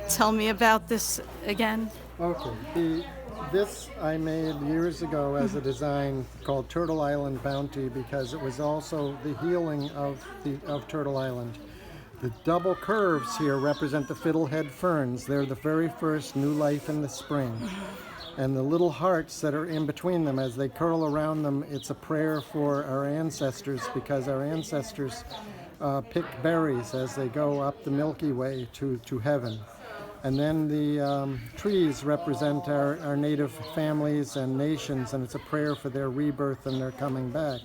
tell me about this again? Okay, this I made years ago as a design called Turtle Island Bounty because it was also the healing of Turtle Island. The double curves here represent the fiddlehead ferns. They're the very first new life in the spring. And the little hearts that are in between them, as they curl around them, it's a prayer for our ancestors because our ancestors picked berries as they go up the Milky Way to heaven. And then the trees represent our native families and nations, and it's a prayer for their rebirth and their coming back.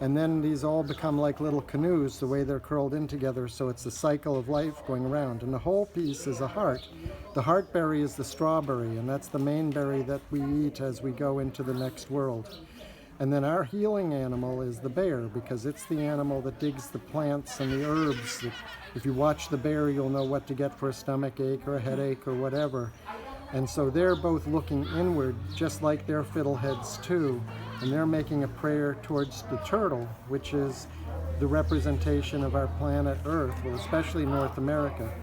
And then these all become like little canoes, the way they're curled in together, so it's the cycle of life going around. And the whole piece is a heart. The heartberry is the strawberry, and that's the main berry that we eat as we go into the next world. And then our healing animal is the bear, because it's the animal that digs the plants and the herbs. If you watch the bear, you'll know what to get for a stomach ache or a headache or whatever. And so they're both looking inward, just like their fiddleheads too, and they're making a prayer towards the turtle, which is the representation of our planet Earth, well, especially North America.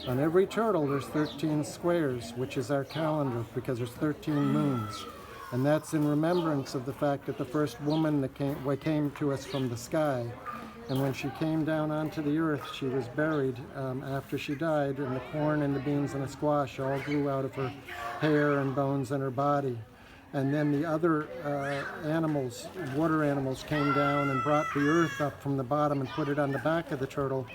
On every turtle, there's 13 squares, which is our calendar, because there's 13 moons. And that's in remembrance of the fact that the first woman that came to us from the sky, and when she came down onto the earth, she was buried after she died, and the corn and the beans and the squash all grew out of her hair and bones and her body. And then the other animals, water animals, came down and brought the earth up from the bottom and put it on the back of the turtle.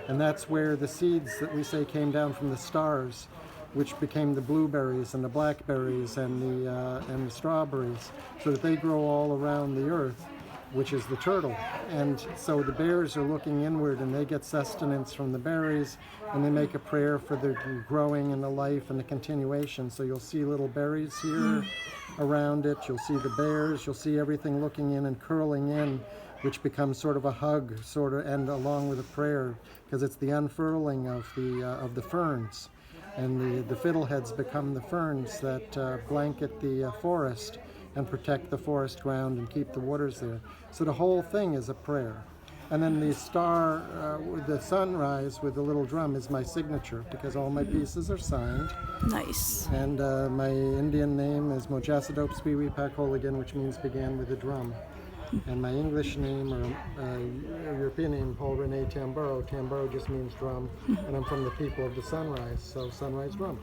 And that's where the seeds that we say came down from the stars, which became the blueberries and the blackberries and the strawberries, so that they grow all around the earth, which is the turtle. And so the bears are looking inward, and they get sustenance from the berries, and they make a prayer for the growing and the life and the continuation. So you'll see little berries here around it, you'll see the bears, you'll see everything looking in and curling in, which becomes sort of a hug, and along with a prayer, because it's the unfurling of the ferns. And the fiddleheads become the ferns that blanket the forest and protect the forest ground and keep the waters there. So the whole thing is a prayer. And then the star, the sunrise with the little drum is my signature, because all my pieces are signed. Nice. And my Indian name is Mojasadop Spiwi Pakoligan, which means began with a drum. And my English name, or European name, Paul Rene Tamburo. Tamburo just means drum. And I'm from the people of the sunrise, so sunrise drum.